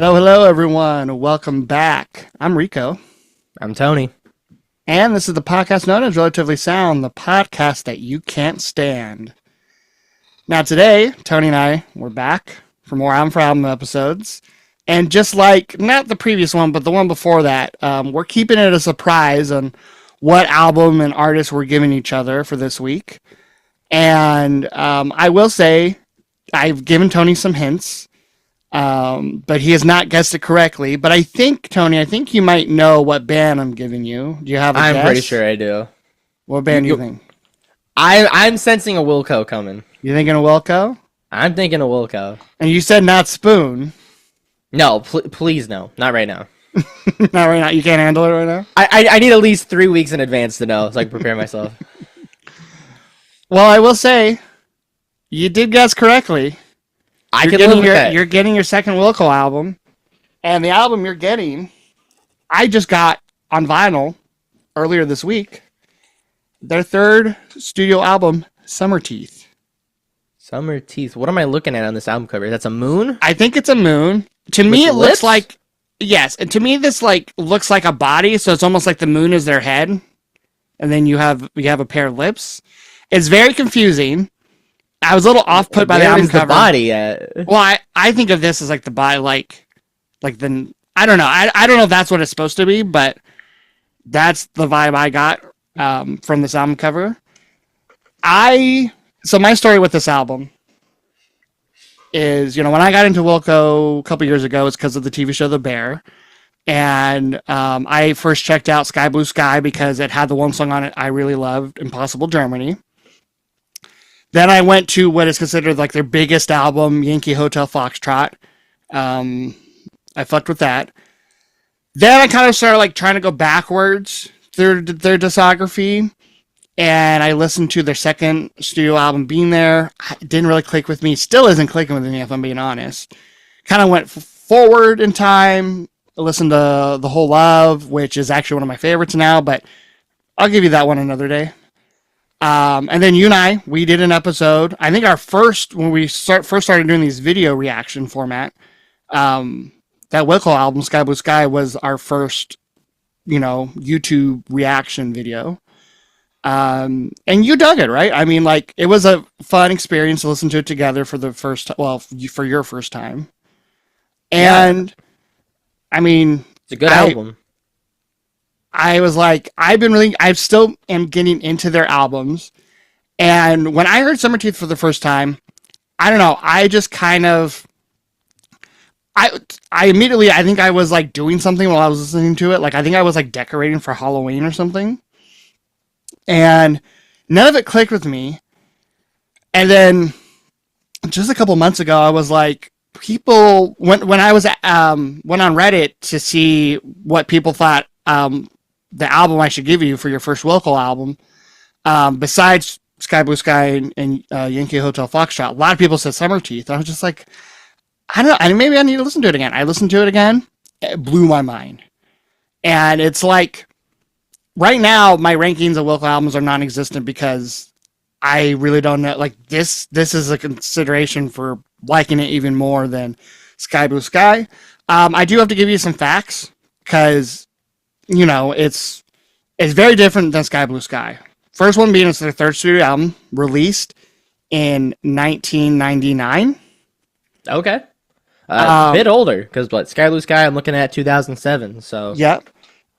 Hello, everyone. Welcome back. I'm Rico, I'm Tony. and this is the podcast known as Relatively Sound, the podcast that you can't stand. Now, today, Tony and I, we're back for more album for album episodes. And just like, not the previous one, but the one before that, we're keeping it a surprise on what album and artist we're giving each other for this week. And I will say, I've given Tony some hints. But he has not guessed it correctly. But I think, Tony, you might know what band I'm giving you. Do you have a guess? I'm pretty sure I do. What band do you think? I'm sensing a Wilco coming. You thinking of Wilco? I'm thinking a Wilco. And you said not Spoon. No, please no. Not right now. Not right now. You can't handle it right now? I need at least 3 weeks in advance to know so I can prepare myself. Well, I will say, you did guess correctly. You're getting your second Wilco album. And the album you're getting, I just got on vinyl earlier this week. Their third studio album, Summerteeth. Summerteeth. What am I looking at on this album cover? That's a moon? I think it's a moon. To me, it lips? looks like... Yes, and to me, this looks like a body, so it's almost like the moon is their head. And then you have a pair of lips. It's very confusing. I was a little off-put by the album cover. The body at? Well, I think of this as like the body, like the... I don't know. I don't know if that's what it's supposed to be, but that's the vibe I got from this album cover. So my story with this album is, when I got into Wilco a couple years ago, it's because of the TV show The Bear. And I first checked out Sky Blue Sky because it had the one song on it I really loved, Impossible Germany. Then I went to what is considered like their biggest album, Yankee Hotel Foxtrot. I fucked with that. Then I kind of started like trying to go backwards through their discography. And I listened to their second studio album, Being There. It didn't really click with me. Still isn't clicking with me, if I'm being honest. Kind of went forward in time. Listened to The Whole Love, which is actually one of my favorites now. But I'll give you that one another day. And then you and I, we did an episode. I think our first, when we first started doing these video reaction format, that Wilco album, Sky Blue Sky, was our first, YouTube reaction video. And you dug it, right? I mean, like, it was a fun experience to listen to it together for for your first time. And, yeah. I mean... It's a good album. I was like, I still am getting into their albums. And when I heard Summerteeth for the first time, I don't know, I just kind of... I immediately, I think I was like doing something while I was listening to it. Like, I think I was like decorating for Halloween or something. And none of it clicked with me. And then just a couple months ago, I was like, people, when I was went on Reddit to see what people thought the album I should give you for your first Wilco album, besides Sky Blue Sky and Yankee Hotel Foxtrot, a lot of people said Summerteeth. I was just like, I don't know, maybe I need to listen to it again. I listened to it again. It blew my mind. And it's like, right now, my rankings of Wilco albums are non-existent because I really don't know. Like, this is a consideration for liking it even more than Sky Blue Sky. I do have to give you some facts because, it's very different than Sky Blue Sky. First one being it's their third studio album, released in 1999. Okay. A bit older, because Sky Blue Sky, I'm looking at 2007, so... Yep.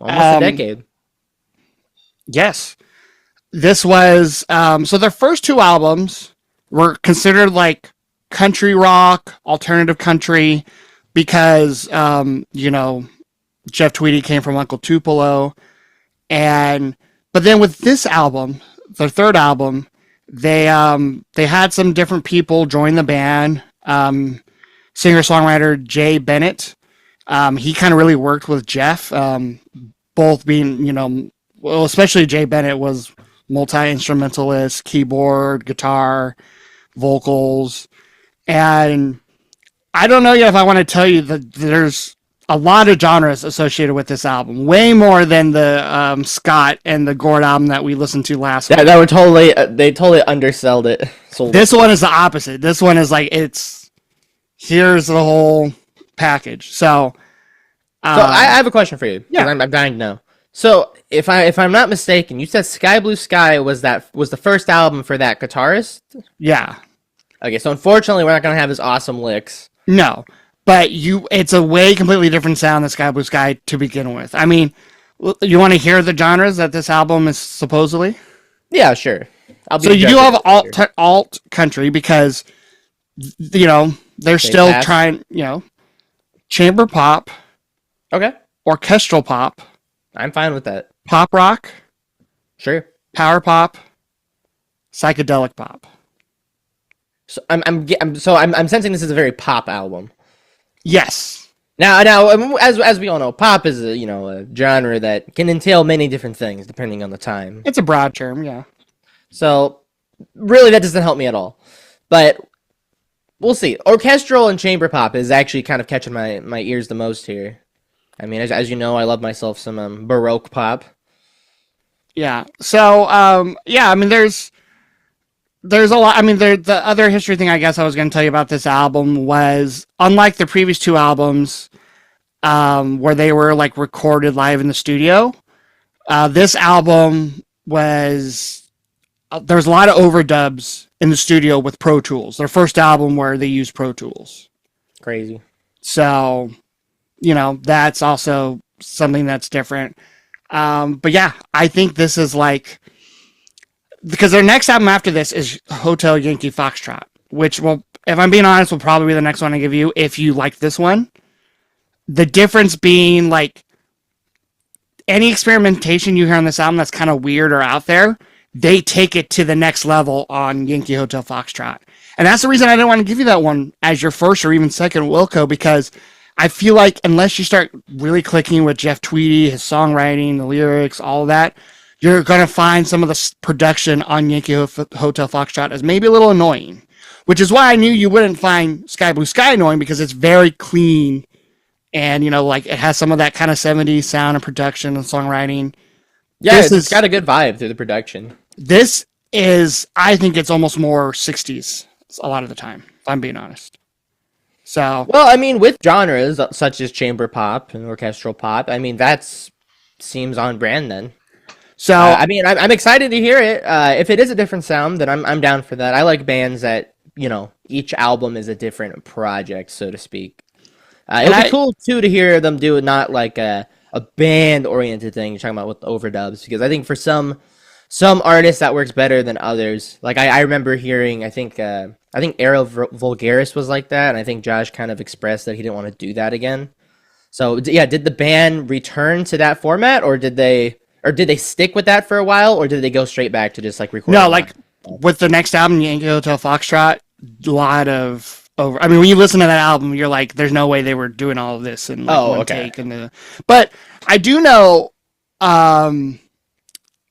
Almost a decade. Yes. This was... so their first two albums were considered like country rock, alternative country, because, Jeff Tweedy came from Uncle Tupelo. But then with this album, their third album, they had some different people join the band. Singer-songwriter Jay Bennett. He kind of really worked with Jeff, both being, especially Jay Bennett was multi-instrumentalist, keyboard, guitar, vocals. And I don't know yet if I want to tell you that there's a lot of genres associated with this album, way more than the Scott and the Gord album that we listened to last week. That were they totally undersold it. This one is the opposite. This one is like, here's the whole package. So I have a question for you. Yeah. I'm dying to know. So if I'm not mistaken, you said Sky Blue Sky was the first album for that guitarist? Yeah. Okay, so unfortunately we're not gonna have his awesome licks. No. But it's a way completely different sound than Sky Blue Sky to begin with. I mean, you want to hear the genres that this album is supposedly? Yeah, sure. So you do have alt country because, they're still trying, chamber pop. Okay. Orchestral pop. I'm fine with that. Pop rock. Sure. Power pop. Psychedelic pop. So I'm sensing this is a very pop album. Yes. Now, as we all know, pop is a genre that can entail many different things depending on the time. It's a broad term, yeah. So, really, that doesn't help me at all. But we'll see. Orchestral and chamber pop is actually kind of catching my ears the most here. I mean, as you know, I love myself some Baroque pop. Yeah. So, I mean, there's a lot. I mean, the other history thing I guess I was going to tell you about this album was, unlike the previous two albums, where they were like recorded live in the studio, this album was there was a lot of overdubs in the studio with Pro Tools. Their first album where they used Pro Tools. Crazy. So, that's also something that's different. But yeah, I think this is like, because their next album after this is Hotel Yankee Foxtrot, which will, if I'm being honest, will probably be the next one I give you if you like this one. The difference being, like, any experimentation you hear on this album that's kind of weird or out there, they take it to the next level on Yankee Hotel Foxtrot. And that's the reason I didn't want to give you that one as your first or even second Wilco, because I feel like unless you start really clicking with Jeff Tweedy, his songwriting, the lyrics, all of that, you're going to find some of the production on Yankee Hotel Foxtrot as maybe a little annoying, which is why I knew you wouldn't find Sky Blue Sky annoying, because it's very clean and, like, it has some of that kind of 70s sound and production and songwriting. Yeah, it's got a good vibe through the production. This is, I think it's almost more 60s a lot of the time, if I'm being honest. So, well, I mean, with genres such as chamber pop and orchestral pop, I mean, that seems on brand then. So, I mean, I'm excited to hear it. If it is a different sound, then I'm down for that. I like bands that, each album is a different project, so to speak. It would be cool, too, to hear them do it not like a band-oriented thing, you're talking about with the overdubs, because I think for some artists that works better than others. Like, I remember hearing, I think Aero Vulgaris was like that, and I think Josh kind of expressed that he didn't want to do that again. So, yeah, did the band return to that format, or did they stick with that for a while, or did they go straight back to just, like, recording? No, like, with the next album, Yankee Hotel Foxtrot, a lot of over. I mean, when you listen to that album, you're like, there's no way they were doing all of this in one take. But I do know, I'm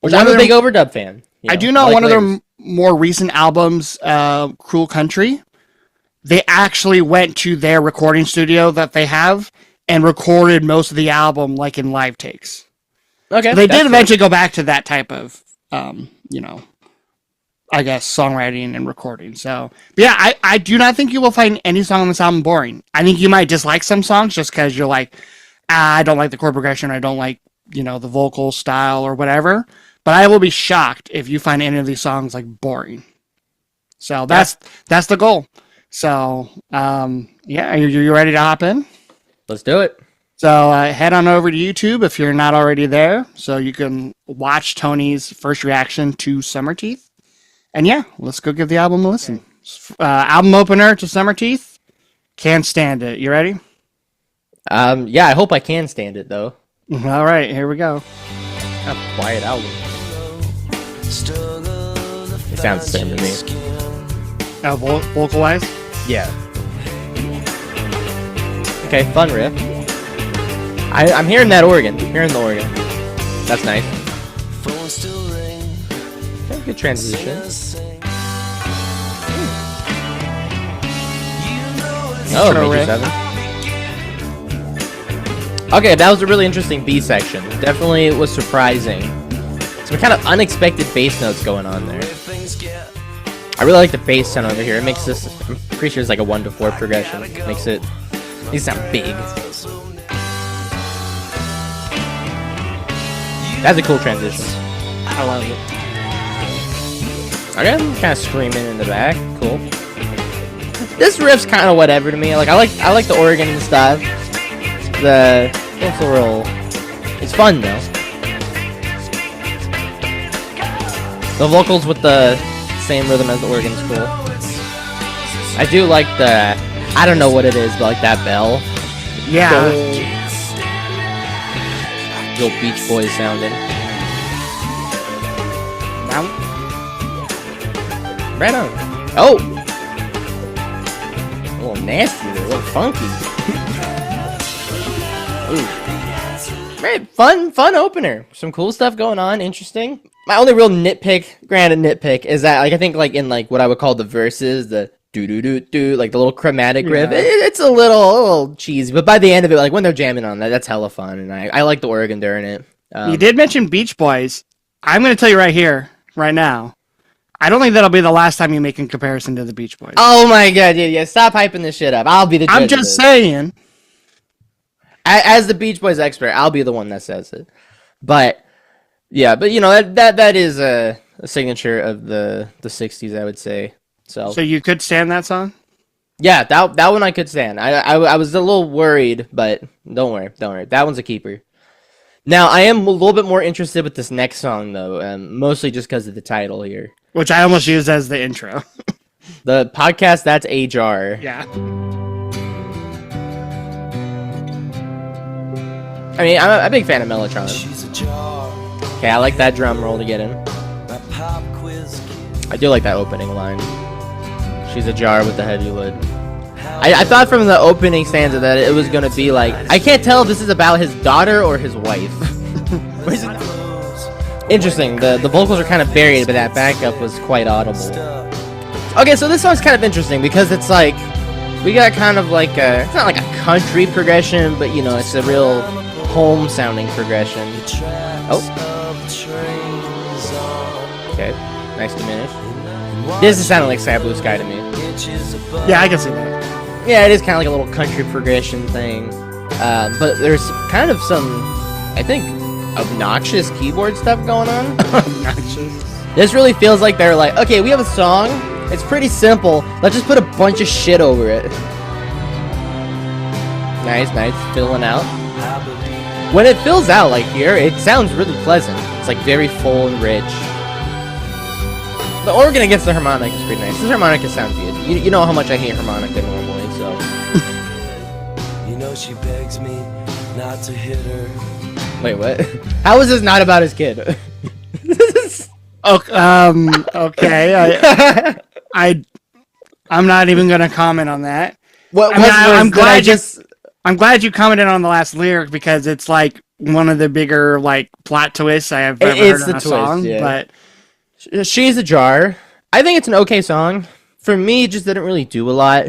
a big overdub fan. I do know one of their more recent albums, Cruel Country, they actually went to their recording studio that they have and recorded most of the album like in live takes. Okay. So they did eventually go back to that type of, I guess, songwriting and recording. So, but yeah, I do not think you will find any song on this album boring. I think you might dislike some songs just because you're like, I don't like the chord progression, I don't like, the vocal style or whatever. But I will be shocked if you find any of these songs like boring. So that's the goal. So, are you ready to hop in? Let's do it. So head on over to YouTube if you're not already there, so you can watch Tony's first reaction to Summerteeth. And yeah, let's go give the album a listen. Album opener to Summerteeth. Can't stand it. You ready? Yeah, I hope I can stand it though. All right, here we go. A quiet album. It sounds the same to me. Vocal-wise? Yeah. Okay, fun riff. I'm hearing that organ. Hearing the organ. That's nice. Okay, good transition. Oh, major 7. Okay, that was a really interesting B section. Definitely was surprising. Some kind of unexpected bass notes going on there. I really like the bass sound over here. It makes this, I'm pretty sure it's like a 1-4 progression. Makes it These sound big. That's a cool transition. I love it. Okay, I'm kind of screaming in the back. Cool. This riff's kind of whatever to me. Like I like the organ and stuff. It's a real. It's fun though. The vocals with the same rhythm as the organ's cool. I do like the. I don't know what it is, but like that bell. Yeah. Real Beach Boys sounding. Right on. Oh! A little nasty there, a little funky. Ooh. Right, fun opener. Some cool stuff going on, interesting. My only real nitpick, is that like I think like in like what I would call the verses, the do like the little chromatic riff, it's a little cheesy. But by the end of it, like when they're jamming on that, that's hella fun, and I like the organ during it. You did mention Beach Boys. I'm going to tell you right here, right now. I don't think that'll be the last time you make a comparison to the Beach Boys. Oh my god, yeah, stop hyping this shit up. I'll be the judge. I'm just saying. As the Beach Boys expert, I'll be the one that says it. But yeah, but you know that is a signature of the 60s, I would say. So you could stand that song? Yeah, that one I could stand. I was a little worried, but don't worry. That one's a keeper. Now, I am a little bit more interested with this next song, though, mostly just because of the title here. Which I almost used as the intro. The podcast, that's a jar. Yeah. I mean, I'm a big fan of Mellotron. Okay, I like that drum roll to get in. I do like that opening line. She's a jar with the heavy lid. I thought from the opening stanza that it was going to be like... I can't tell if this is about his daughter or his wife. Interesting. The vocals are kind of buried, but that backup was quite audible. Okay, so this song's kind of interesting because it's like... We got kind of like a... It's not like a country progression, but you know, it's a real home-sounding progression. Oh. Okay. Nice diminish. This is sounding like Sky Blue Sky to me. Yeah, I can see that. Yeah, it is kind of like a little country progression thing. But there's kind of some, I think, obnoxious keyboard stuff going on. Obnoxious. This really feels like they're like, okay, we have a song. It's pretty simple. Let's just put a bunch of shit over it. Nice, filling out. When it fills out like here, it sounds really pleasant. It's like very full and rich. The organ against the harmonica is pretty nice. This harmonica sounds good. You know how much I hate harmonica normally, so. You know she begs me not to hit her. Wait, what? How is this not about his kid? Okay. I'm not even going to comment on that. I'm glad you commented on the last lyric because it's like one of the bigger like plot twists I have ever heard on a song. Yeah. But She's a Jar. I think it's an okay song. For me, it just didn't really do a lot.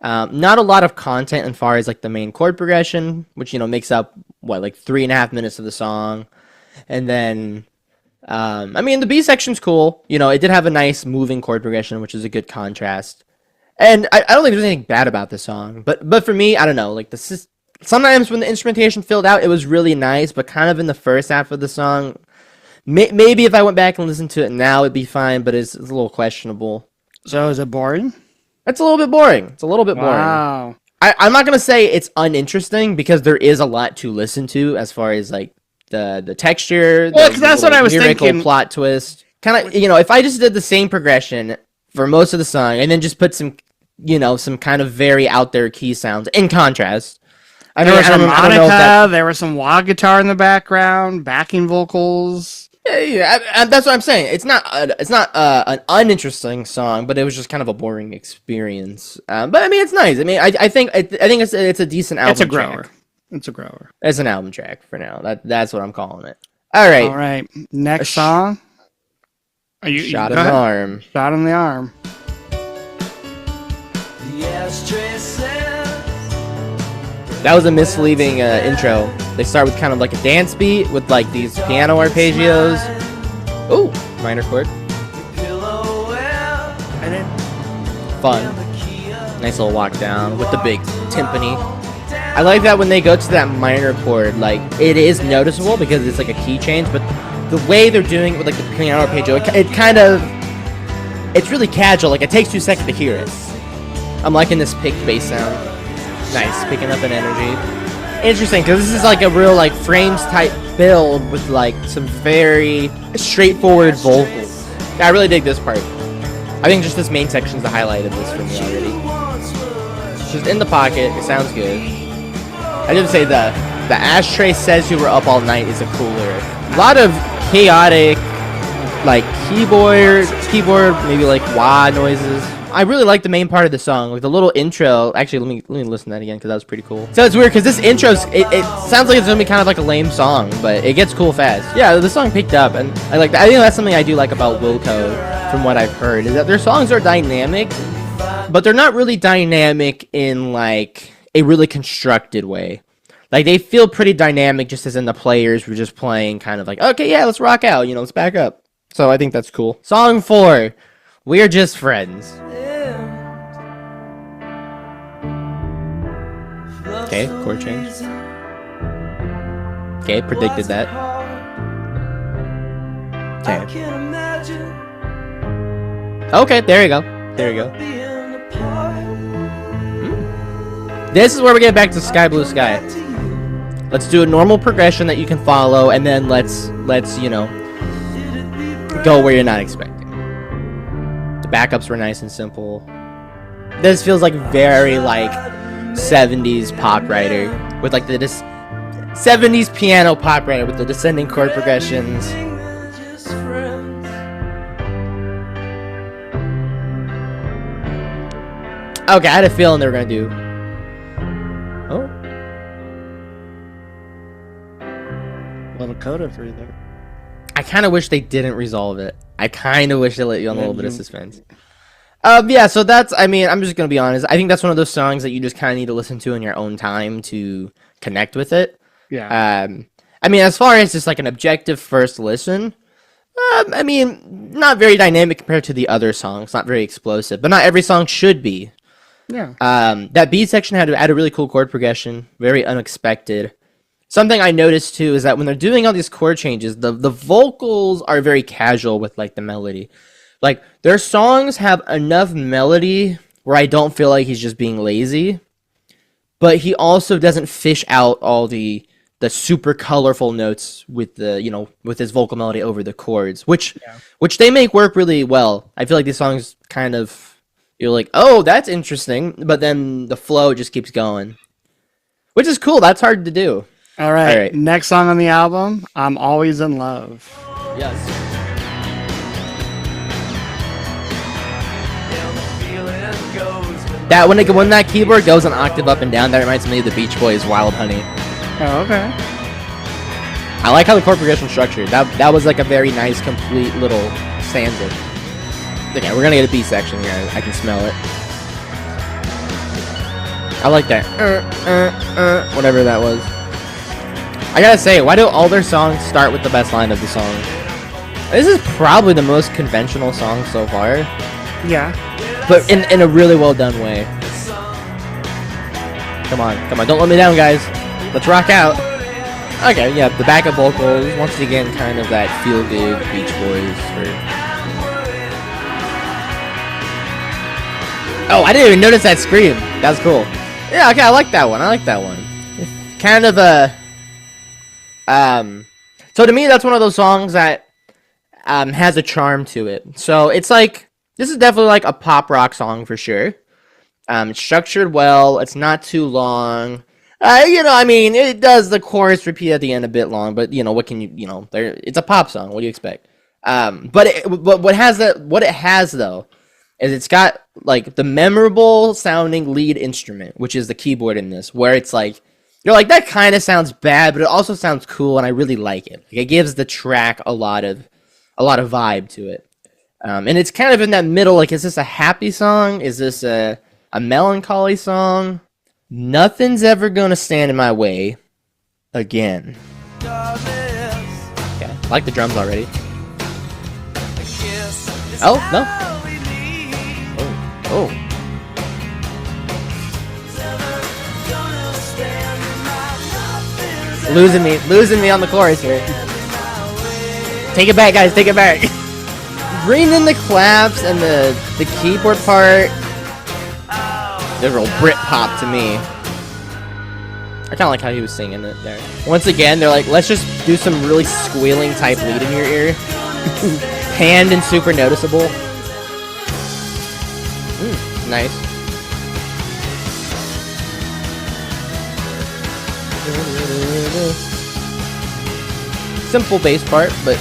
Not a lot of content as far as like the main chord progression, which you know makes up like 3.5 minutes of the song, and then I mean the B section's cool. You know, it did have a nice moving chord progression, which is a good contrast. And I don't think there's anything bad about the song, but for me, I don't know. Like sometimes when the instrumentation filled out, it was really nice, but kind of in the first half of the song. Maybe if I went back and listened to it now, it'd be fine, but it's a little questionable. So is it boring? It's a little bit boring. Wow. I'm not gonna say it's uninteresting because there is a lot to listen to as far as like the texture. Well, because that's what I was thinking. Plot twist. Kind of, you know, if I just did the same progression for most of the song and then just put some, you know, some kind of very out there key sounds in contrast. There was some harmonica. There was some wah guitar in the background, backing vocals. Yeah, that's what I'm saying. It's not an uninteresting song, but it was just kind of a boring experience. But I mean, it's nice. I mean, I think it's a decent album. It's a grower. Track. It's a grower. It's an album track for now. That's what I'm calling it. All right. Next song. Shot in the arm. Shot in the arm. That was a misleading intro. They start with kind of like a dance beat with like these piano arpeggios. Ooh, minor chord. Fun. Nice little walk down with the big timpani. I like that when they go to that minor chord, like, it is noticeable because it's like a key change, but the way they're doing it with like the piano arpeggio, it kind of, it's really casual. Like, it takes 2 seconds to hear it. I'm liking this picked bass sound. Nice, picking up an energy. Interesting, because this is like a real like frames type build with like some very straightforward vocals. Yeah, I really dig this part. I think just this main section is the highlight of this for me already. Just in the pocket, it sounds good. I did say the ashtray says you were up all night is a cool lyric. A lot of chaotic, like keyboard, maybe like wah noises. I really like the main part of the song, like the little intro. Actually, let me listen to that again because that was pretty cool. So it's weird because this intro, it sounds like it's gonna be kind of like a lame song, but it gets cool fast. Yeah, the song picked up, and I like that. I think that's something I do like about Wilco, from what I've heard, is that their songs are dynamic, but they're not really dynamic in like a really constructed way. Like, they feel pretty dynamic just as in the players were just playing kind of like, okay, yeah, let's rock out, let's back up. So I think that's cool. Song 4, We're Just Friends. Okay, chord change. Okay, predicted that. Okay. Okay, there you go. There you go. This is where we get back to Sky Blue Sky. Let's do a normal progression that you can follow, and then let's go where you're not expecting. The backups were nice and simple. This feels like very like 70s pop writer with like the 70s piano pop writer with the descending chord progressions. Okay, I had a feeling they were gonna do. Oh. Little coda for you there. I kind of wish they didn't resolve it. I kind of wish they let you on a little bit of suspense. Yeah, so that's, I'm just going to be honest. I think that's one of those songs that you just kind of need to listen to in your own time to connect with it. Yeah. As far as just like an objective first listen, not very dynamic compared to the other songs. Not very explosive, but not every song should be. Yeah. That B section had a really cool chord progression. Very unexpected. Something I noticed too is that when they're doing all these chord changes, the vocals are very casual with like the melody. Like, their songs have enough melody where I don't feel like he's just being lazy, but he also doesn't fish out all the super colorful notes with the with his vocal melody over the chords, which they make work really well. I feel like these songs kind of, you're like, oh, that's interesting, but then the flow just keeps going, which is cool. That's hard to do. All right. Next song on the album, I'm Always in Love. Yes. That when that keyboard goes an octave up and down, that reminds me of the Beach Boys' Wild Honey. Oh, okay. I like how the chord progression structured. That was like a very nice, complete little stanza. Okay, we're gonna get a B section here. I can smell it. I like that. Whatever that was. I gotta say, why do all their songs start with the best line of the song? This is probably the most conventional song so far. Yeah. But in a really well done way. Come on. Don't let me down, guys. Let's rock out. Okay, yeah, the backup vocals, once again, kind of that feel-good Beach Boys. Oh, I didn't even notice that scream. That was cool. Yeah, okay, I like that one. It's kind of a... So to me, that's one of those songs that has a charm to it. So it's like... This is definitely like a pop rock song for sure. It's structured well. It's not too long. It does the chorus repeat at the end a bit long, but what can you, it's a pop song. What do you expect? But what it has though, is it's got like the memorable sounding lead instrument, which is the keyboard in this, where it's like, you're like, that kind of sounds bad, but it also sounds cool, and I really like it. Like, it gives the track a lot of vibe to it. And it's kind of in that middle, like, is this a happy song? Is this a melancholy song? Nothing's ever gonna stand in my way again. Okay, I like the drums already. Oh, no. Oh. Losing me on the chorus here. Take it back, guys, take it back. Bring in the claps and the keyboard part. They're real Brit-pop to me. I kind of like how he was singing it there. Once again, they're like, let's just do some really squealing type lead in your ear. Panned and super noticeable. Nice. Simple bass part, but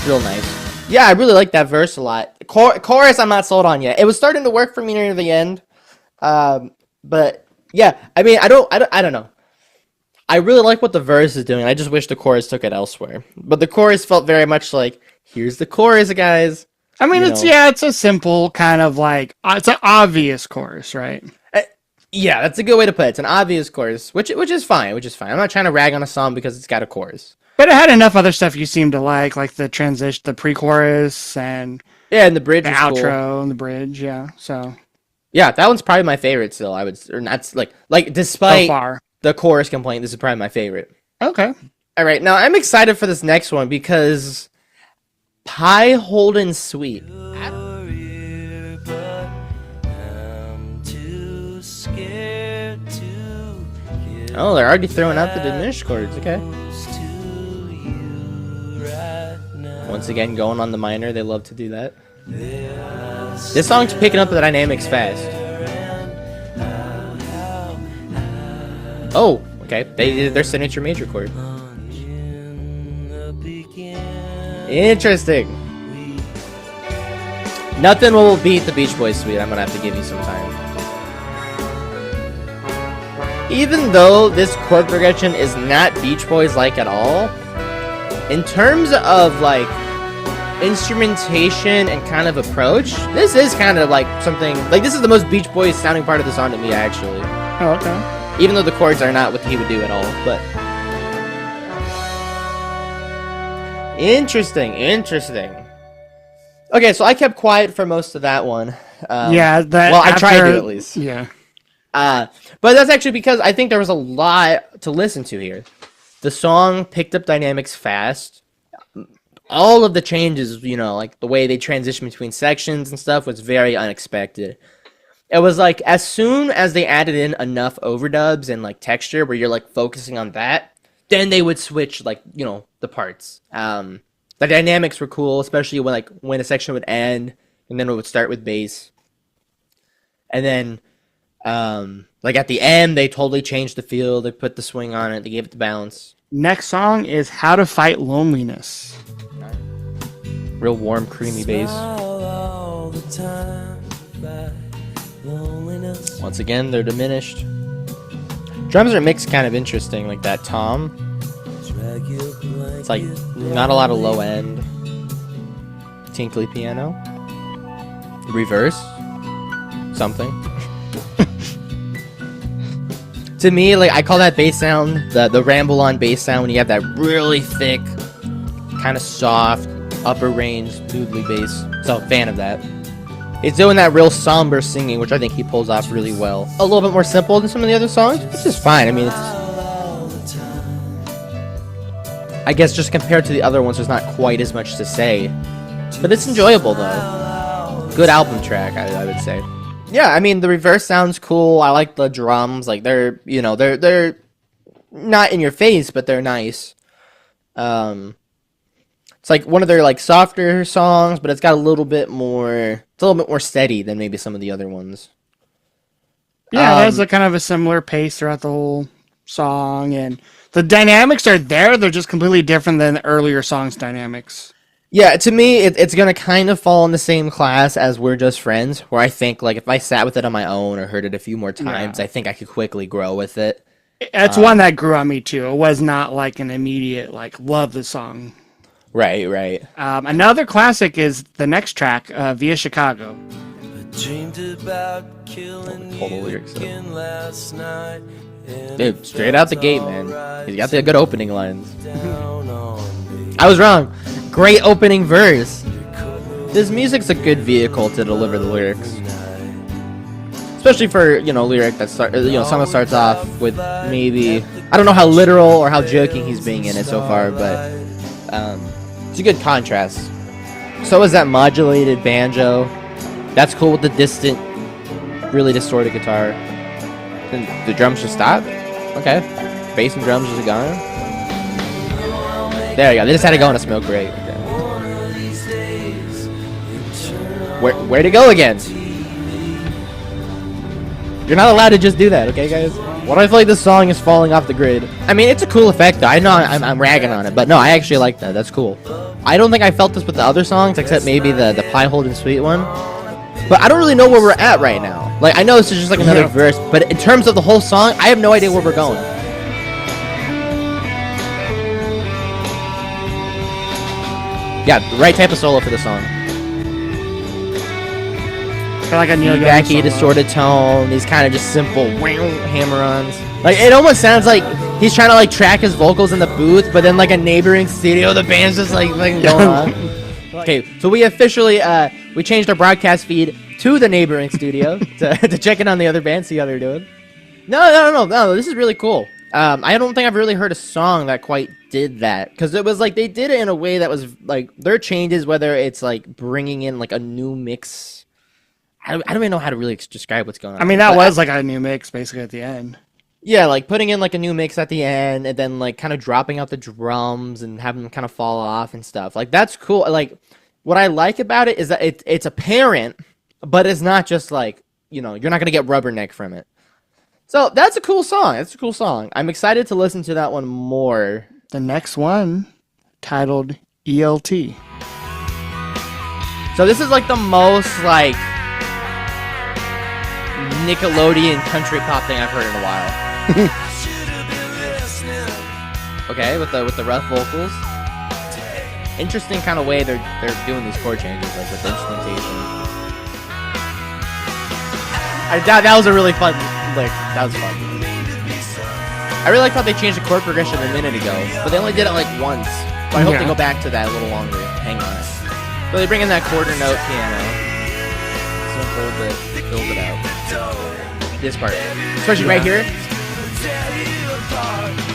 real nice. Yeah, I really like that verse a lot. Chorus, I'm not sold on yet. It was starting to work for me near the end, but yeah, I mean, I don't know. I really like what the verse is doing. I just wish the chorus took it elsewhere. But the chorus felt very much like, here's the chorus, guys. I mean, it's a simple kind of like, it's an obvious chorus, right? Yeah, that's a good way to put it. It's an obvious chorus, which is fine. I'm not trying to rag on a song because it's got a chorus. But it had enough other stuff you seem to like the transition, the pre-chorus, and the bridge, the is outro, cool. and the bridge. Yeah, so yeah, that one's probably my favorite. Still, I would, or that's like despite so far the chorus complaint, this is probably my favorite. Okay. All right, now I'm excited for this next one because Pie Holden Sweet. Oh, they're already throwing out the diminished chords. Okay. Once again, going on the minor. They love to do that. This song's picking up the dynamics fast. Oh, okay. They did their signature major chord. Interesting. Nothing will beat the Beach Boys Suite. I'm gonna have to give you some time. Even though this chord progression is not Beach Boys like at all, in terms of like instrumentation and kind of approach, this is kind of like something like this is the most Beach Boys sounding part of the song to me, actually. Oh, okay. Even though the chords are not what he would do at all, but interesting. Okay, so I kept quiet for most of that one. I tried to at least. Yeah. But that's actually because I think there was a lot to listen to here. The song picked up dynamics fast. All of the changes, like the way they transition between sections and stuff was very unexpected. It was like as soon as they added in enough overdubs and like texture where you're like focusing on that, then they would switch like, the parts. The dynamics were cool, especially when a section would end and then it would start with bass. And then at the end, they totally changed the feel. They put the swing on it. They gave it the bounce. Next song is How to Fight Loneliness. Real warm, creamy bass. Once again, they're diminished. Drums are mixed kind of interesting, like that tom. It's like not a lot of low end. Tinkly piano. Reverse. Something. To me, like I call that bass sound the ramble on bass sound when you have that really thick, kind of soft, upper range, noodly bass. So fan of that. It's doing that real somber singing, which I think he pulls off really well. A little bit more simple than some of the other songs, which is fine. I mean, I guess just compared to the other ones, there's not quite as much to say, but it's enjoyable though. Good album track, I would say. Yeah, I mean the reverse sounds cool. I like the drums. Like they're not in your face, but they're nice. It's like one of their like softer songs, but it's got a little bit more. It's a little bit more steady than maybe some of the other ones. Yeah, it has a kind of a similar pace throughout the whole song, and the dynamics are there. They're just completely different than the earlier songs' dynamics. Yeah, to me, it's going to kind of fall in the same class as We're Just Friends, where I think, like, if I sat with it on my own or heard it a few more times, I think I could quickly grow with it. It's one that grew on me, too. It was not, like, an immediate, like, love the song. Right. Another classic is the next track, Via Chicago. Dreamed about killing Total lyrics, though. again last night. Dude, straight out the gate, man. He's got the good opening lines. I was wrong. Great opening verse. This music's a good vehicle to deliver the lyrics, especially for lyric that song that starts off with maybe I don't know how literal or how joking he's being in it so far, but it's a good contrast. So is that modulated banjo. That's cool with the distant, really distorted guitar. Then the drums just stop. Okay. Bass and drums just gone. There you go. They just had to go on a smoke break. Okay. Where'd it go again? You're not allowed to just do that, okay, guys? Why do I feel like this song is falling off the grid? I mean, it's a cool effect, though. I know I'm ragging on it, but no, I actually like that. That's cool. I don't think I felt this with the other songs, except maybe the Pie Holding Sweet one. But I don't really know where we're at right now. Like, I know this is just like another verse, but in terms of the whole song, I have no idea where we're going. Yeah, the right type of solo for the song. Like a feedbacky, distorted tone. These kind of just simple hammer-ons. Like, it almost sounds like he's trying to like track his vocals in the booth, but then like a neighboring studio, the band's just like going on. Okay, so we officially we changed our broadcast feed to the neighboring studio to check in on the other band, see how they're doing. No. This is really cool. I don't think I've really heard a song that quite did that, because it was like they did it in a way that was like their changes, whether it's like bringing in like a new mix. I don't even know how to really describe what's going on. I mean, that was like a new mix basically at the end. Yeah, like putting in like a new mix at the end, and then like kind of dropping out the drums and having them kind of fall off and stuff. Like, that's cool. Like, what I like about it is that it's apparent, but it's not just like, you know, you're not gonna get rubberneck from it. So that's a cool song. I'm excited to listen to that one more. The next one, titled ELT. So this is like the most like Nickelodeon country pop thing I've heard in a while. Okay, with the rough vocals. Interesting kind of way they're doing these chord changes, like with the instrumentation. That was a really fun, like, that was fun. I really liked how they changed the chord progression a minute ago, but they only did it like once. So I hope they go back to that a little longer. Hang on it. So they bring in that quarter note piano. Simple, but build it out. This part, especially right here.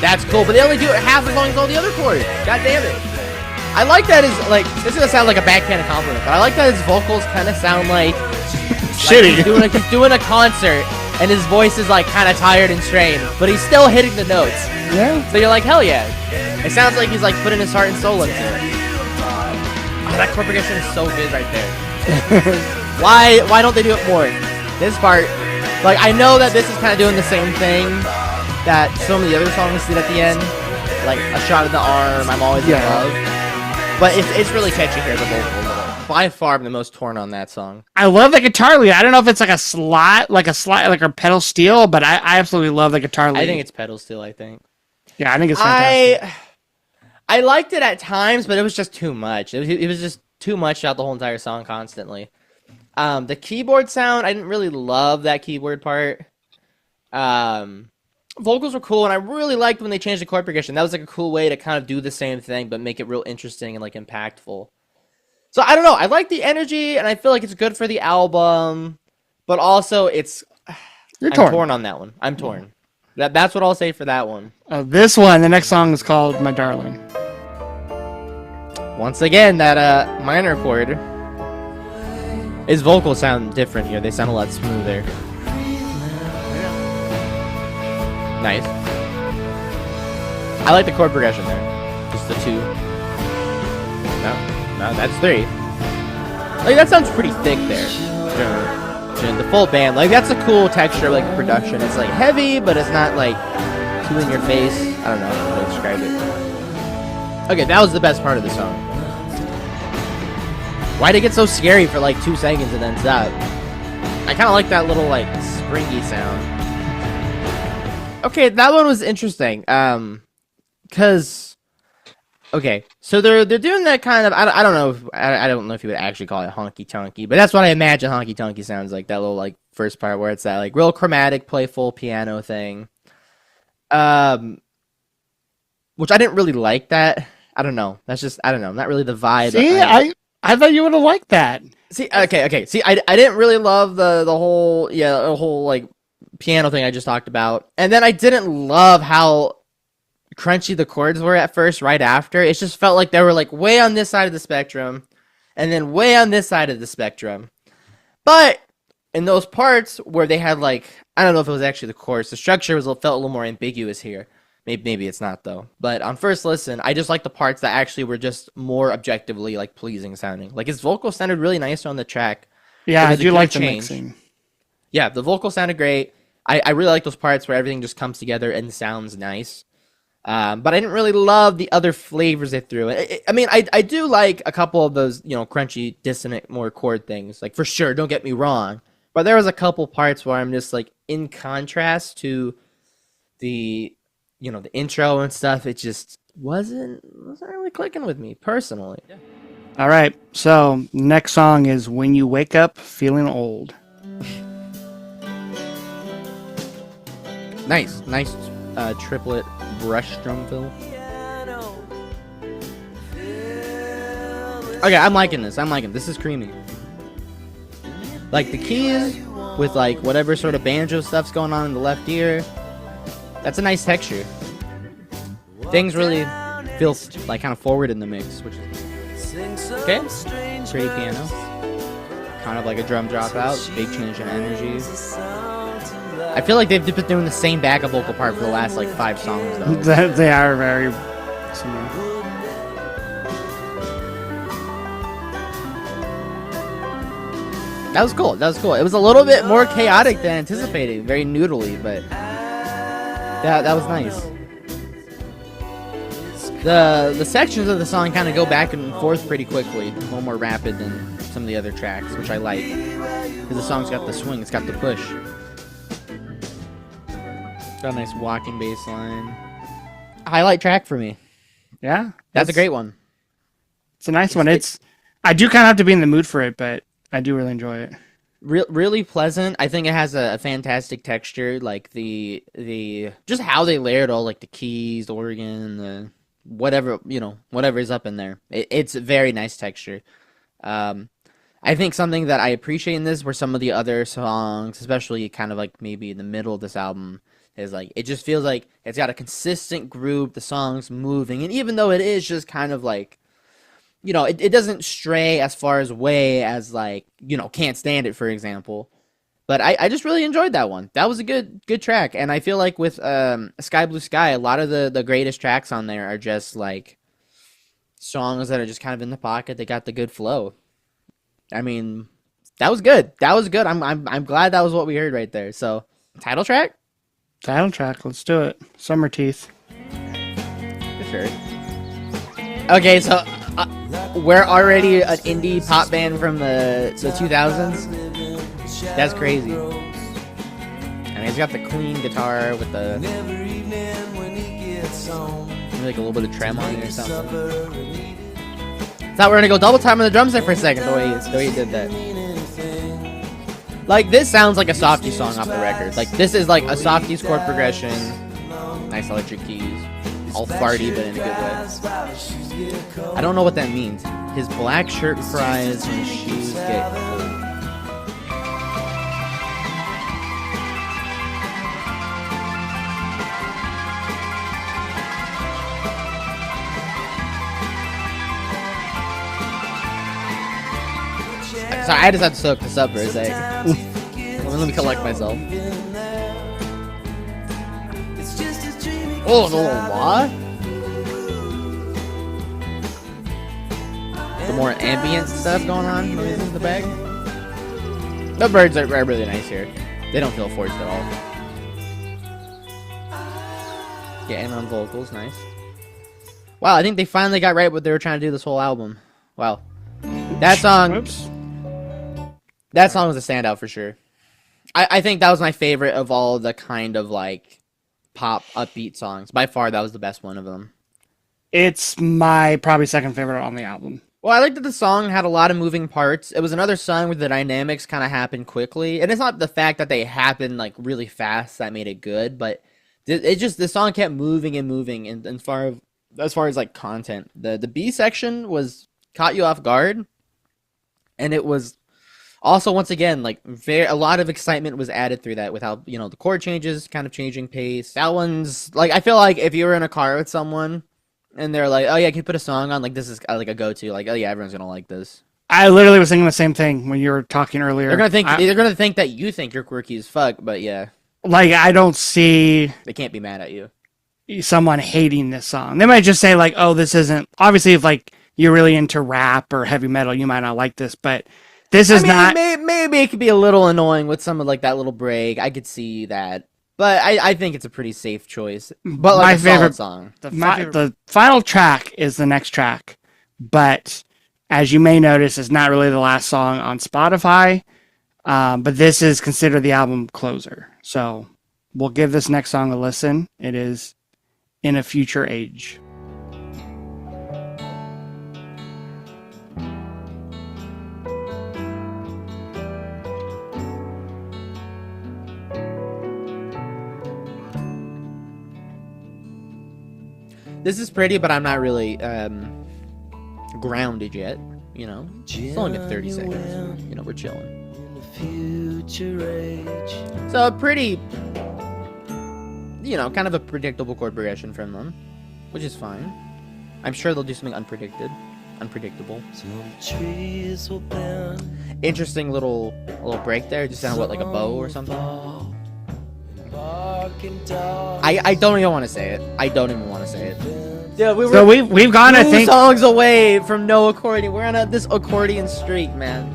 That's cool, but they only do it half as long as all the other chords. God damn it. I like that his, like, this is gonna sound like a backhanded compliment, but I like that his vocals kind of sound like shitty. He's doing a concert, and his voice is like kind of tired and strained, but he's still hitting the notes. Yeah. So you're like, hell yeah. It sounds like he's like putting his heart and soul into it. Oh, that chord progression is so good right there. Why don't they do it more? This part, like, I know that this is kind of doing the same thing that some of the other songs did at the end, like A Shot in the Arm, I'm Always in Love. But it's really catchy here, the vocals. By far the most torn on that song. I love the guitar lead. I don't know if it's like a slide, like a pedal steel, but I absolutely love the guitar lead. I think it's pedal steel, I think. Yeah, I think it's fantastic. I liked it at times, but it was just too much. It was just too much throughout the whole entire song constantly. The keyboard sound, I didn't really love that keyboard part. Vocals were cool, and I really liked when they changed the chord progression. That was like a cool way to kind of do the same thing, but make it real interesting and like impactful. So I don't know. I like the energy, and I feel like it's good for the album, but also I'm torn on that one. I'm torn. That's what I'll say for that one. This one, the next song is called My Darling. Once again, that minor chord. His vocals sound different here. They sound a lot smoother. Nice. I like the chord progression there. Just the two. No, that's three. Like, that sounds pretty thick there. The full band, like, that's a cool texture, like, production. It's like heavy, but it's not like too in your face. I don't know how to describe it. Okay, that was the best part of the song. Why'd it get so scary for like 2 seconds and then stop? I kind of like that little like springy sound. Okay, that one was interesting. Cause okay, so they're doing that kind of I don't know if you would actually call it honky tonky, but that's what I imagine honky tonky sounds like. That little like first part where it's that like real chromatic, playful piano thing. Which I didn't really like that. I don't know. That's just I don't know. Not really the vibe. See, I thought you would have liked that. See, okay. See, I didn't really love the whole like piano thing I just talked about, and then I didn't love how crunchy the chords were at first, right after. It just felt like they were like way on this side of the spectrum and then way on this side of the spectrum. But in those parts where they had like, I don't know if it was actually the chorus, the structure felt a little more ambiguous here. Maybe it's not though. But on first listen, I just like the parts that actually were just more objectively like pleasing sounding. Like his vocal sounded really nice on the track. Yeah, I do like the mixing. Yeah, the vocal sounded great. I really like those parts where everything just comes together and sounds nice. But I didn't really love the other flavors they threw. I mean, I do like a couple of those, crunchy, dissonant, more chord things. Like, for sure, don't get me wrong. But there was a couple parts where I'm just, like, in contrast to the intro and stuff, it just wasn't really clicking with me, personally. Yeah. All right, so next song is When You Wake Up Feeling Old. Nice triplet brush drum fill. Okay, I'm liking this. This is creamy. Like the keys with like whatever sort of banjo stuff's going on in the left ear. That's a nice texture. Things really feel like kind of forward in the mix, which is okay. Pretty piano. Kind of like a drum dropout. Big change in energy. I feel like they've been doing the same backup vocal part for the last like 5 songs though. They are very similar. That was cool. It was a little bit more chaotic than anticipated. Very noodly, but that was nice. The sections of the song kind of go back and forth pretty quickly. A little more rapid than some of the other tracks, which I like. Because the song's got the swing, it's got the push. Got a nice walking bass line. Highlight track for me. Yeah. That's a great one. It's a nice one. I do kind of have to be in the mood for it, but I do really enjoy it. Really pleasant. I think it has a fantastic texture, like the just how they layered all like the keys, the organ, the whatever is up in there. It's a very nice texture. I think something that I appreciate in this were some of the other songs, especially kind of like maybe in the middle of this album, is like it just feels like it's got a consistent groove, the song's moving, and even though it is just kind of like it doesn't stray as far away as like Can't Stand It, for example. But I just really enjoyed that one. That was a good track, and I feel like with Sky Blue Sky, a lot of the greatest tracks on there are just like songs that are just kind of in the pocket. They got the good flow. I mean, that was good. I'm glad that was what we heard right there. So, title track. Let's do it. Summerteeth. For sure. Okay, so we're already an indie pop band from the 2000s. That's crazy. I mean, it's got the clean guitar with the maybe like a little bit of trem on it or something. Thought we were gonna go double time on the drums there for a second. The way he did that. Like this sounds like a softie song off the record. Like this is like a softie's chord progression. Nice electric keys. All farty, but in a good way. I don't know what that means. His black shirt cries when his shoes get cold. Sorry, I just have to soak this up for a sec. Let me collect myself. Oh, the what? The more ambient stuff going on in the back. The birds are really nice here. They don't feel forced at all. Yeah, and on vocals, nice. Wow, I think they finally got right what they were trying to do this whole album. Wow. That song... Oops. That song was a standout for sure. I think that was my favorite of all the kind of like pop upbeat songs. By far, that was the best one of them. It's my probably second favorite on the album. Well, I liked that the song had a lot of moving parts. It was another song where the dynamics kind of happened quickly. And it's not the fact that they happened like really fast that made it good, but the song kept moving and moving. And as far as like content, the B section caught you off guard, and it was Also, once again, like a lot of excitement was added through that with how the chord changes, kind of changing pace. That one's like I feel like if you were in a car with someone and they're like, "Oh yeah, can you put a song on?" Like this is like a go-to. Like, "Oh yeah, everyone's gonna like this." I literally was thinking the same thing when you were talking earlier. They're gonna think that you think you're quirky as fuck, but yeah, like I don't see they can't be mad at you. Someone hating this song. They might just say like, "Oh, this isn't." Obviously, if like you're really into rap or heavy metal, you might not like this, but this is not. Maybe it could be a little annoying with some of like that little break. I could see that, but I think it's a pretty safe choice. But like my favorite song, the final track is the next track, but as you may notice, it's not really the last song on Spotify. But this is considered the album closer, so we'll give this next song a listen. It is "In a Future Age." This is pretty, but I'm not really grounded yet. It's only been 30 seconds. We're chilling. So pretty, kind of a predictable chord progression from them, which is fine. I'm sure they'll do something unpredictable. Interesting little break there. Just sound like a bow or something. I don't even want to say it. Yeah, we've gone, I think, 2 songs away from no accordion. We're on this accordion streak, man.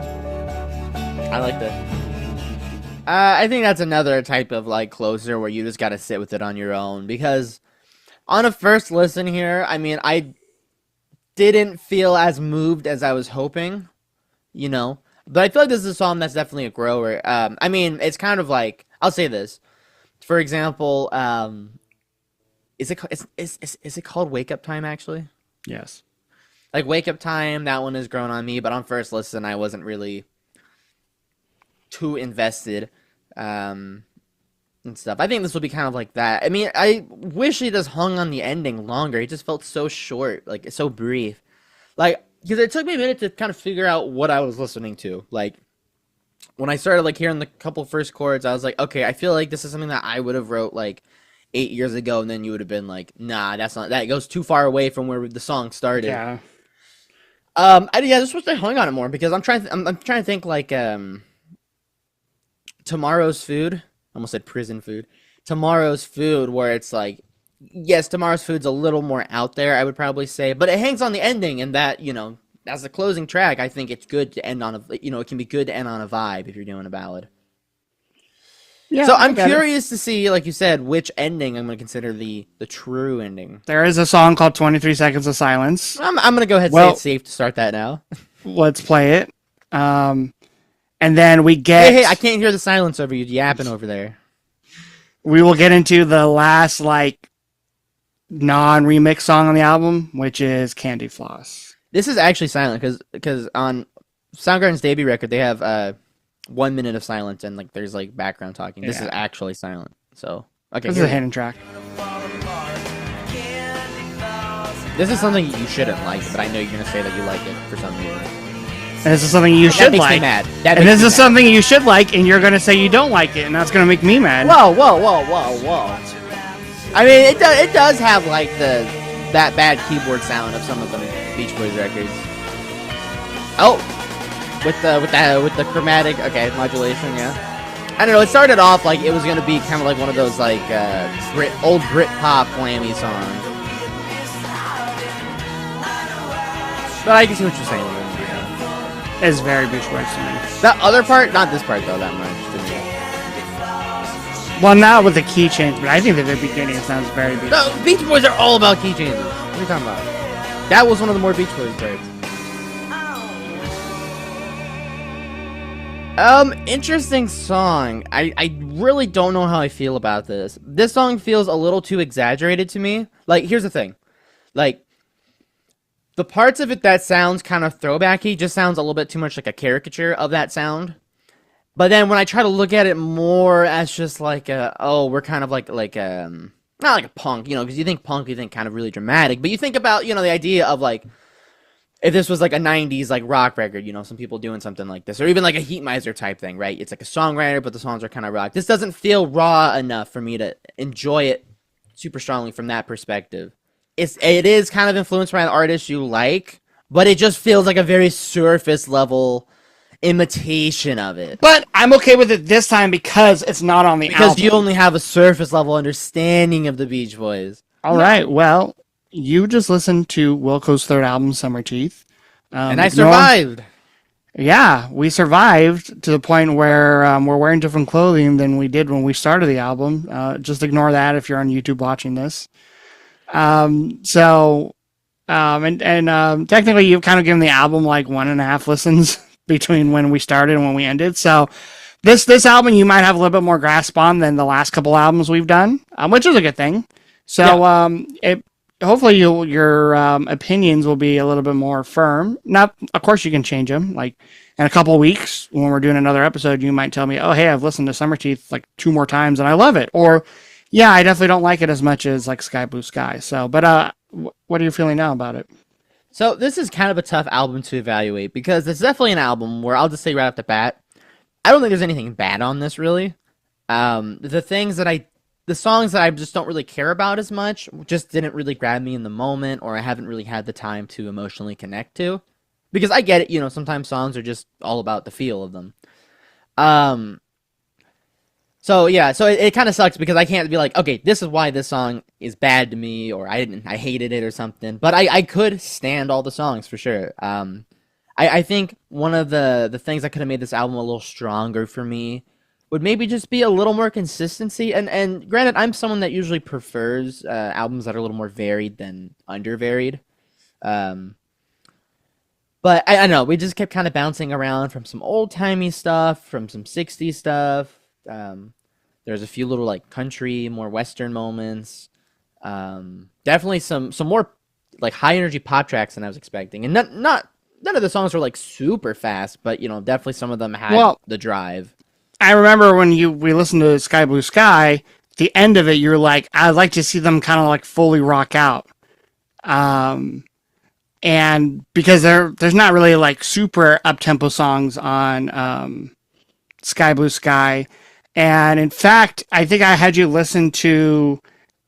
I like that. I think that's another type of like closer where you just gotta sit with it on your own, because on a first listen here, I mean, I didn't feel as moved as I was hoping, but I feel like this is a song that's definitely a grower. I mean, it's kind of like, I'll say this. For example, is it called Wake Up Time, actually? Yes. Like Wake Up Time, that one has grown on me, but on first listen, I wasn't really too invested and stuff. I think this will be kind of like that. I mean, I wish he just hung on the ending longer. It just felt so short, like it's so brief. Like, because it took me a minute to kind of figure out what I was listening to. Like, when I started like hearing the couple first chords, I was like, okay, I feel like this is something that I would have wrote like 8 years ago, and then you would have been like, nah, that's not that. It goes too far away from where the song started. Yeah. I just wish I hung on it more, because I'm trying to think like Tomorrow's Food. I almost said Prison Food. Tomorrow's Food, where it's like, yes, Tomorrow's Food's a little more out there, I would probably say, but it hangs on the ending, and that, as a closing track, I think it's good to end on it can be good to end on a vibe if you're doing a ballad. Yeah, so I'm curious to see, like you said, which ending I'm going to consider the true ending. There is a song called 23 Seconds of Silence. I'm going to go ahead and say it's safe to start that now. Let's play it. And then we get... Hey, I can't hear the silence over you yapping over there. We will get into the last, like, non-remix song on the album, which is Candy Floss. This is actually silent, because on Soundgarden's debut record, they have 1 minute of silence, and like there's like background talking. This is actually silent. So okay, this is a hidden track. This is something you shouldn't like, but I know you're gonna say that you like it for some reason. And this is something you should like. That makes me mad. And this is something you should like, and you're gonna say you don't like it, and that's gonna make me mad. Whoa. I mean, it does have like that bad keyboard sound of some of them Beach Boys records. Oh. With the chromatic, modulation, yeah. I don't know, it started off like it was gonna be kind of like one of those like old Brit pop glammy songs. But I can see what you're saying. It's very Beach Boys to me. That other part, not this part though, that much to me. Well, not with the key change, but I think that the beginning sounds very Beach Boys. No, Beach Boys are all about key changes. What are you talking about? That was one of the more Beach Boys parts. Interesting song. I really don't know how I feel about this. This song feels a little too exaggerated to me. Like, here's the thing. Like, the parts of it that sounds kind of throwbacky just sounds a little bit too much like a caricature of that sound. But then when I try to look at it more as just like we're kind of like not like a punk, because you think punk, you think kind of really dramatic. But you think about, the idea of like if this was like a 90s like rock record, you know, some people doing something like this, or even like a Heat Miser type thing, right? It's like a songwriter, but the songs are kind of rock. This doesn't feel raw enough for me to enjoy it super strongly from that perspective. It is kind of influenced by an artist you like, but it just feels like a very surface level imitation of it. But I'm okay with it this time because it's not on the album. Because you only have a surface level understanding of the Beach Boys. All right, well, you just listened to Wilco's third album, Summerteeth. And I survived. Yeah, we survived to the point where we're wearing different clothing than we did when we started the album. Just ignore that if you're on YouTube watching this. Technically you've kind of given the album like 1.5 listens between when we started and when we ended. So this album you might have a little bit more grasp on than the last couple albums we've done, which is a good thing. So hopefully your opinions will be a little bit more firm. Not, of course you can change them. Like in a couple of weeks when we're doing another episode, you might tell me, oh, hey, I've listened to Summerteeth like 2 more times and I love it. Or yeah, I definitely don't like it as much as like Sky Blue Sky. So, but what are you feeling now about it? So this is kind of a tough album to evaluate because it's definitely an album where I'll just say right off the bat, I don't think there's anything bad on this really. The songs that I just don't really care about as much just didn't really grab me in the moment, or I haven't really had the time to emotionally connect to. Because I get it, you know, sometimes songs are just all about the feel of them. So it kind of sucks because I can't be like, okay, this is why this song is bad to me, or I hated it or something. But I could stand all the songs for sure. I think one of the things that could have made this album a little stronger for me would maybe just be a little more consistency. And granted, I'm someone that usually prefers albums that are a little more varied than undervaried. But I don't know, we just kept kind of bouncing around from some old-timey stuff, from some 60s stuff. There's a few little like country, more Western moments. Definitely some more like high-energy pop tracks than I was expecting. And none of the songs were like super fast, but you know, definitely some of them had the drive. I remember when we listened to Sky Blue Sky, the end of it, you're like, I'd like to see them kind of like fully rock out. And because there's not really like super up-tempo songs on Sky Blue Sky. And in fact, I think I had you listen to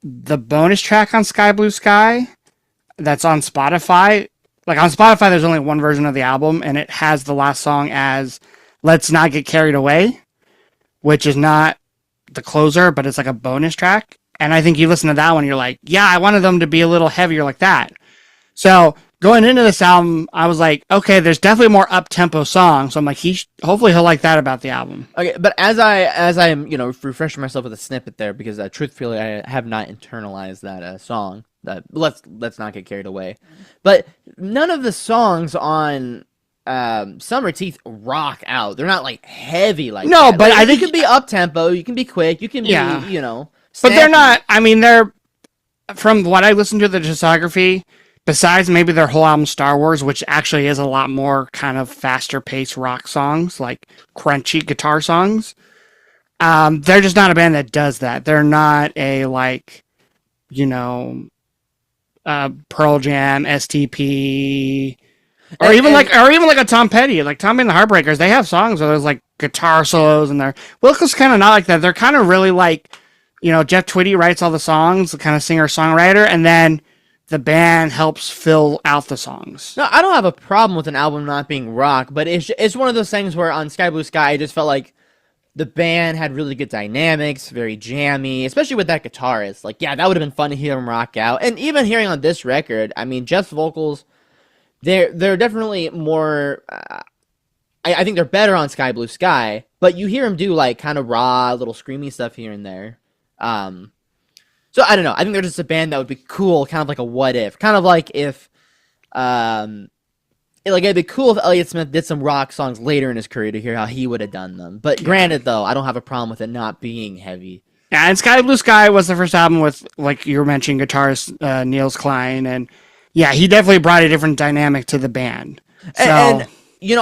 the bonus track on Sky Blue Sky that's on Spotify. Like on Spotify, there's only one version of the album, and it has the last song as Let's Not Get Carried Away, which is not the closer, but it's like a bonus track. And I think you listen to that one, you're like, yeah, I wanted them to be a little heavier like that. So going into this album, I was like, okay, there's definitely more up-tempo songs. So I'm like, hopefully he'll like that about the album. Okay, but as I'm refreshing myself with a snippet there, because truthfully I have not internalized that song. Let's not get carried away. But none of the songs on Summerteeth rock out. They're not like heavy like no, that. But like, I think you can be up-tempo, you can be quick, you can be snappy. But they're not. I mean, they're from what I listened to the discography. Besides maybe their whole album Star Wars, which actually is a lot more kind of faster paced rock songs, like crunchy guitar songs. They're just not a band that does that. They're not a Pearl Jam, STP, or even like a Tom Petty, like Tom Petty and the Heartbreakers. They have songs where there's like guitar solos and Wilco's kind of not like that. They're kind of really like, Jeff Tweedy writes all the songs, the kind of singer songwriter, and then the band helps fill out the songs. No, I don't have a problem with an album not being rock, but it's one of those things where on Sky Blue Sky, I just felt like the band had really good dynamics, very jammy, especially with that guitarist. Like, yeah, that would have been fun to hear him rock out. And even hearing on this record, I mean, Jeff's vocals, they're definitely more... I think they're better on Sky Blue Sky, but you hear him do, like, kind of raw, little screamy stuff here and there. So, I don't know. I think they're just a band that would be cool, kind of like a what if. Kind of like if... it'd be cool if Elliott Smith did some rock songs later in his career to hear how he would have done them. But granted, though, I don't have a problem with it not being heavy. Yeah, and Sky Blue Sky was the first album with, like you were mentioning, guitarist Niels Klein. And yeah, he definitely brought a different dynamic to the band. So, and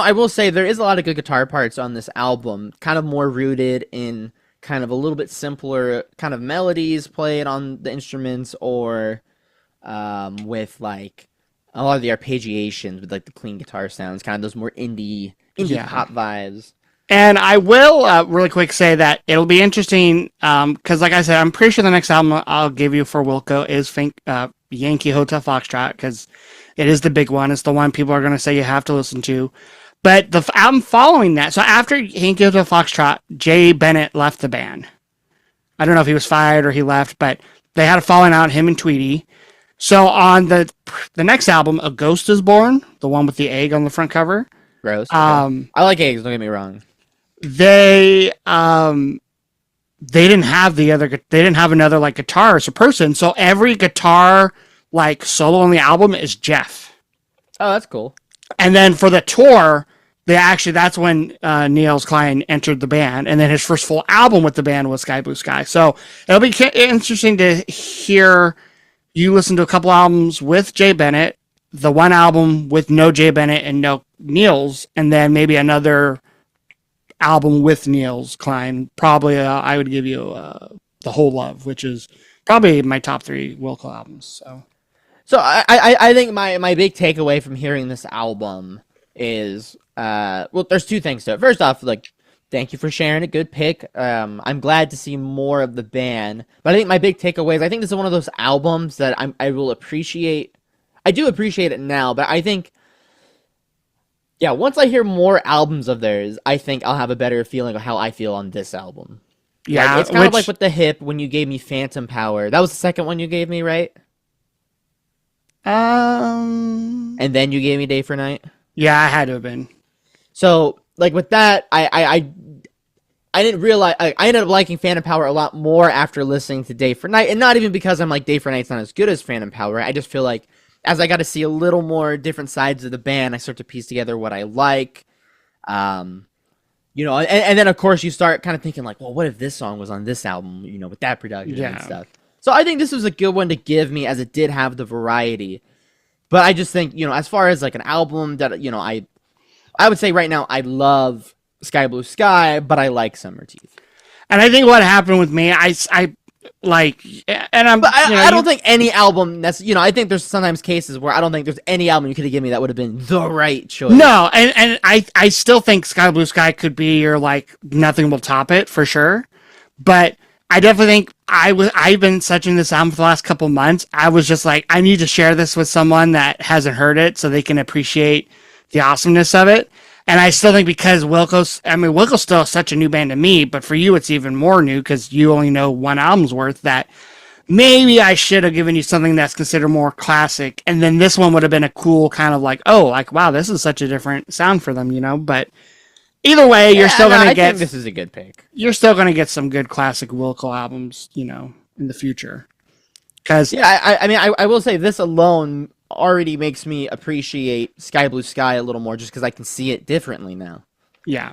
I will say there is a lot of good guitar parts on this album, kind of more rooted in kind of a little bit simpler kind of melodies played on the instruments, or with like a lot of the arpeggiations with like the clean guitar sounds, kind of those more indie pop vibes. And I will really quick say that it'll be interesting because, like I said, I'm pretty sure the next album I'll give you for Wilco is Yankee Hotel Foxtrot, because it is the big one. It's the one people are going to say you have to listen to. But the album following that, so after Yankee Hotel Foxtrot, Jay Bennett left the band. I don't know if he was fired or he left, but they had a falling out, him and Tweety. So on the next album, A Ghost is Born, the one with the egg on the front cover. Gross. Okay. I like eggs, don't get me wrong. They didn't have another like guitarist or person, so every guitar like solo on the album is Jeff. Oh, that's cool. And then for the tour, that's when Niels Klein entered the band, and then his first full album with the band was Sky Blue Sky. So it'll be interesting to hear you listen to a couple albums with Jay Bennett, the one album with no Jay Bennett and no Niels, and then maybe another album with Niels Klein. Probably I would give you The Whole Love, which is probably my top 3 Wilco albums. So I think my big takeaway from hearing this album is well, there's 2 things to it. First off, like, thank you for sharing a good pick. I'm glad to see more of the band. But I think my big takeaway is I think this is one of those albums that I will appreciate. I do appreciate it now, but I think, yeah, once I hear more albums of theirs, I think I'll have a better feeling of how I feel on this album. Yeah, like, it's kind of like with The Hip when you gave me Phantom Power. That was the second one you gave me, right? And then you gave me Day for Night. Yeah, I had to have been. So, like, with that, I didn't realize I ended up liking Phantom Power a lot more after listening to Day for Night, and not even because I'm like Day for Night's not as good as Phantom Power. I just feel like as I got to see a little more different sides of the band, I start to piece together what I like. You know, and then of course you start kind of thinking like, well, what if this song was on this album? You know, with that production and stuff. So I think this was a good one to give me, as it did have the variety. But I just think, you know, as far as like an album that, you know, I would say right now I love Sky Blue Sky, but I like Summerteeth. And I think what happened with me, I like, and I'm. But I don't think any album that's, you know, I think there's sometimes cases where I don't think there's any album you could have given me that would have been the right choice. No, and I still think Sky Blue Sky could be your, like, nothing will top it for sure. But I definitely think I've been searching this album for the last couple months. I was just like, I need to share this with someone that hasn't heard it so they can appreciate the awesomeness of it. And I still think because Wilco's still such a new band to me, but for you it's even more new because you only know one album's worth, that maybe I should have given you something that's considered more classic. And then this one would have been a cool kind of like, oh, like, wow, this is such a different sound for them, you know? But either way, you're still going to get... I think this is a good pick. You're still going to get some good classic Wilco albums, you know, in the future. Because yeah, I mean, I will say this alone already makes me appreciate Sky Blue Sky a little more just because I can see it differently now. Yeah.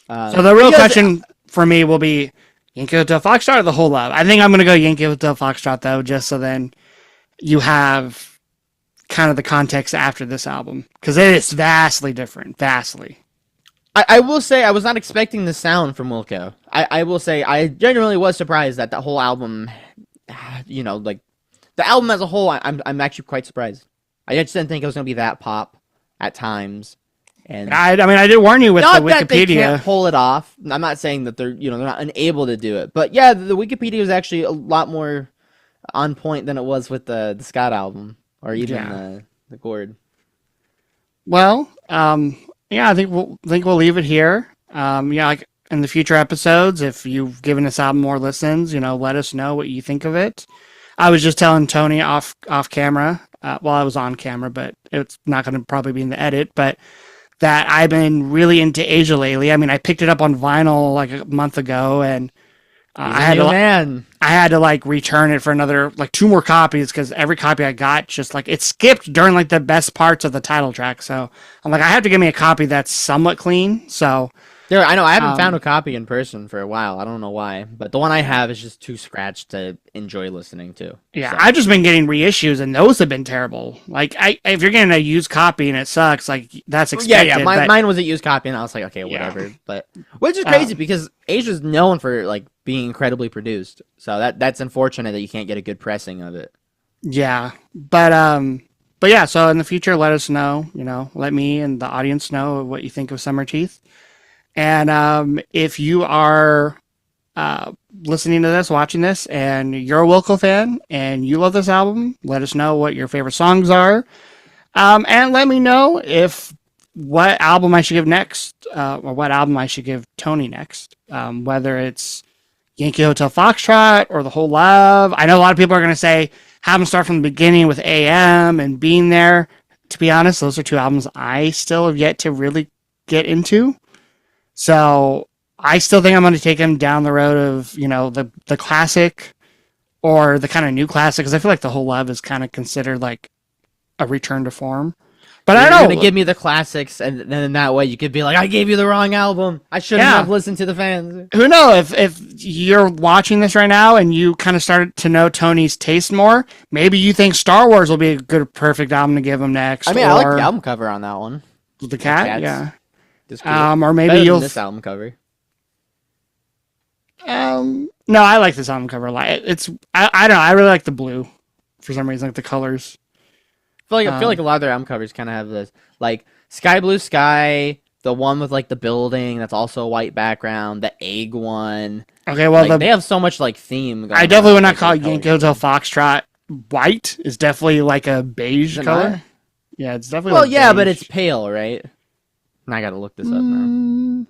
So the real question for me will be Yankee Hotel Foxtrot or The Whole Love? I think I'm going to go Yankee Hotel Foxtrot, though, just so then you have kind of the context after this album. Because it is vastly different. Vastly. I will say I was not expecting the sound from Wilco. I will say I genuinely was surprised that the whole album, you know, like the album as a whole, I'm actually quite surprised. I just didn't think it was going to be that pop at times. And I mean, I did warn you with the Wikipedia. Not that they can't pull it off. I'm not saying that they're not unable to do it, but yeah, the Wikipedia is actually a lot more on point than it was with the Scott album or even the Gord. Well, yeah, I think we'll leave it here. Yeah, like in the future episodes, if you've given this album more listens, you know, let us know what you think of it. I was just telling Tony off camera, well, I was on camera, but it's not going to probably be in the edit, but that I've been really into Asia lately. I mean, I picked it up on vinyl like a month ago, and I had to like return it for another like 2 more copies because every copy I got just like it skipped during like the best parts of the title track. So I'm like, I have to give me a copy that's somewhat clean. So there, I know I haven't found a copy in person for a while. I don't know why, but the one I have is just too scratched to enjoy listening to. Yeah, so. I've just been getting reissues, and those have been terrible. Like, if you're getting a used copy and it sucks, like that's expected. Yeah. Mine was a used copy, and I was like, okay, whatever. Yeah. But which is crazy because Asia's known for like being incredibly produced, so that's unfortunate that you can't get a good pressing of it. Yeah, but But yeah, so in the future, let us know. Let me and the audience know what you think of Summerteeth. And if you are listening to this, watching this, and you're a Wilco fan and you love this album, let us know what your favorite songs are. And let me know what album I should give next, or what album I should give Tony next. Whether it's Yankee Hotel Foxtrot or The Whole Love. I know a lot of people are going to say, have them start from the beginning with AM and Being There. To be honest, those are two albums I still have yet to really get into. So I still think I'm going to take him down the road of, the classic or the kind of new classic, because I feel like The Whole Love is kind of considered like a return to form. But I don't know. You're going to give me the classics, and then that way you could be like, I gave you the wrong album. I shouldn't have listened to the fans. Who knows? If you're watching this right now and you kind of started to know Tony's taste more, maybe you think Star Wars will be a good, perfect album to give him next. I mean, I like the album cover on that one. The cat, yeah. Cool. Or maybe you'll this album cover. No, I like this album cover a lot. I don't know. I really like the blue for some reason, like the colors. I feel like a lot of their album covers kind of have this, like Sky Blue Sky, the one with like the building that's also a white background, the egg one. Okay, well, like, they have so much like theme. I definitely would not call Yankee Hotel Foxtrot white. It's definitely like a beige color. Not? Yeah, it's definitely. Well, like yeah, beige. But it's pale, right? And I gotta look this up now.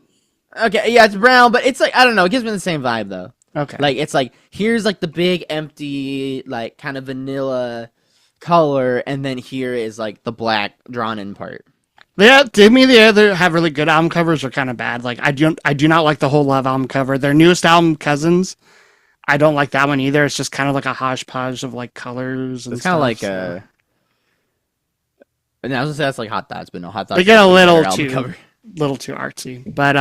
Okay, yeah, it's brown, but it's like, I don't know. It gives me the same vibe though. Okay, like it's like here's like the big empty like kind of vanilla color, and then here is like the black drawn in part. Yeah, to me, the other have really good album covers are kind of bad. Like I do not like the Whole Love album cover. Their newest album, Cousins, I don't like that one either. It's just kind of like a hodgepodge of like colors. And it's kind of like a. And I was gonna say that's like Hot Thoughts, but no, Hot Thoughts. They get a little too artsy. But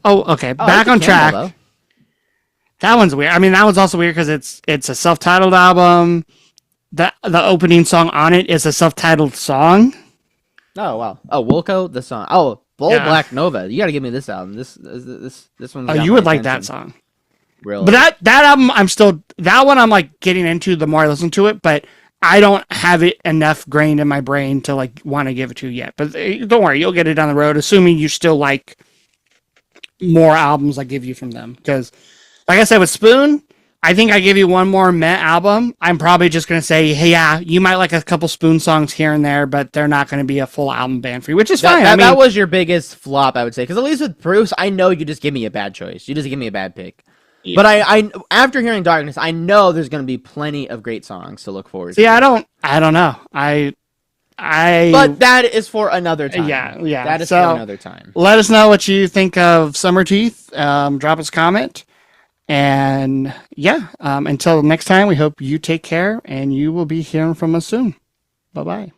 okay, back on track. Though. That one's weird. I mean, that one's also weird because it's a self-titled album. The opening song on it is a self-titled song. Oh wow! Oh, Wilco, the song. Oh, Black Nova. You got to give me this album. This one. Oh, you would like that song. Really? But that album, that one I'm like getting into the more I listen to it, but I don't have it enough grained in my brain to like want to give it to you yet. But don't worry, you'll get it down the road, assuming you still like more albums I give you from them. Because, like I said, with Spoon, I think I give you one more Met album. I'm probably just going to say, hey, yeah, you might like a couple Spoon songs here and there, but they're not going to be a full album band for you, which is fine. That was your biggest flop, I would say. Because at least with Bruce, I know you just give me a bad choice. You just give me a bad pick. Yeah. But I after hearing Darkness, I know there's going to be plenty of great songs to look forward to. Yeah, I don't know. But that is for another time. Yeah. That is for another time. Let us know what you think of Summerteeth. Drop us a comment. And yeah, until next time, we hope you take care and you will be hearing from us soon. Bye-bye.